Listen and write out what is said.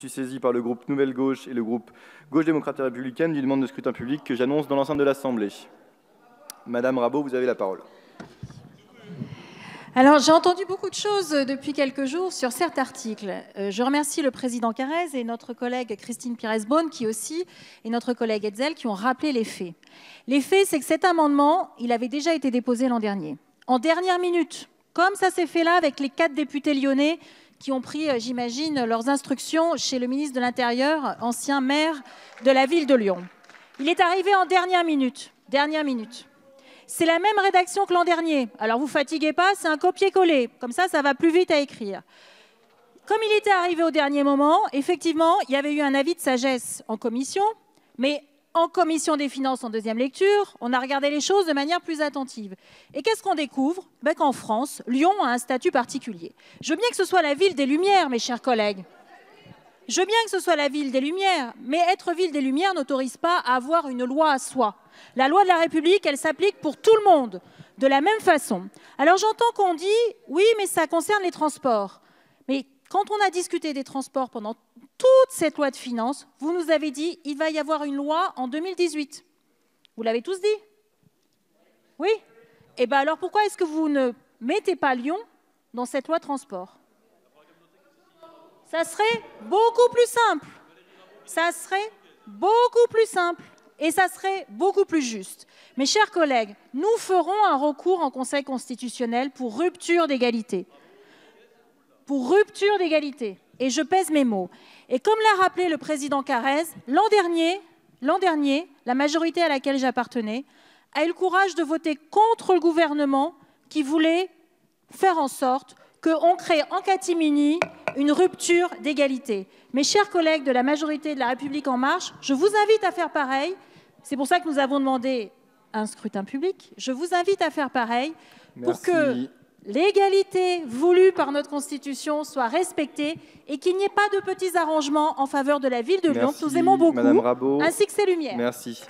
Je suis saisi par le groupe Nouvelle Gauche et le groupe Gauche démocrate et républicaine d'une demande de scrutin public que j'annonce dans l'enceinte de l'Assemblée. Madame Rabault, vous avez la parole. Alors, j'ai entendu beaucoup de choses depuis quelques jours sur certains articles. Je remercie le président Carrez et notre collègue Christine Pires-Beaune qui aussi, et notre collègue Hetzel, qui ont rappelé les faits. Les faits, c'est que cet amendement, il avait déjà été déposé l'an dernier. En dernière minute, comme ça s'est fait là avec les 4 députés lyonnais qui ont pris, j'imagine, leurs instructions chez le ministre de l'Intérieur, ancien maire de la ville de Lyon. Il est arrivé en dernière minute. Dernière minute. C'est la même rédaction que l'an dernier. Alors, vous fatiguez pas, c'est un copier-coller. Comme ça va plus vite à écrire. Comme il était arrivé au dernier moment, effectivement, il y avait eu un avis de sagesse en commission, mais en commission des finances en deuxième lecture, on a regardé les choses de manière plus attentive. Et qu'est-ce qu'on découvre? Qu'en France, Lyon a un statut particulier. Je veux bien que ce soit la ville des Lumières, mes chers collègues. Je veux bien que ce soit la ville des Lumières, mais être ville des Lumières n'autorise pas à avoir une loi à soi. La loi de la République, elle s'applique pour tout le monde, de la même façon. Alors j'entends qu'on dit, oui, mais ça concerne les transports. Mais quand on a discuté des transports pendant toute cette loi de finances, vous nous avez dit, il va y avoir une loi en 2018. Vous l'avez tous dit? Oui? Eh bien alors pourquoi est-ce que vous ne mettez pas Lyon dans cette loi de transport? Ça serait beaucoup plus simple. Ça serait beaucoup plus simple. Et ça serait beaucoup plus juste. Mes chers collègues, nous ferons un recours en Conseil constitutionnel pour rupture d'égalité. Pour rupture d'égalité. Et je pèse mes mots. Et comme l'a rappelé le président Carrez, l'an dernier, la majorité à laquelle j'appartenais a eu le courage de voter contre le gouvernement qui voulait faire en sorte qu'on crée en catimini une rupture d'égalité. Mes chers collègues de la majorité de La République En Marche, je vous invite à faire pareil. C'est pour ça que nous avons demandé un scrutin public. Je vous invite à faire pareil pour que l'égalité voulue par notre Constitution soit respectée et qu'il n'y ait pas de petits arrangements en faveur de la ville de Lyon, que nous aimons beaucoup, ainsi que ses lumières. Merci.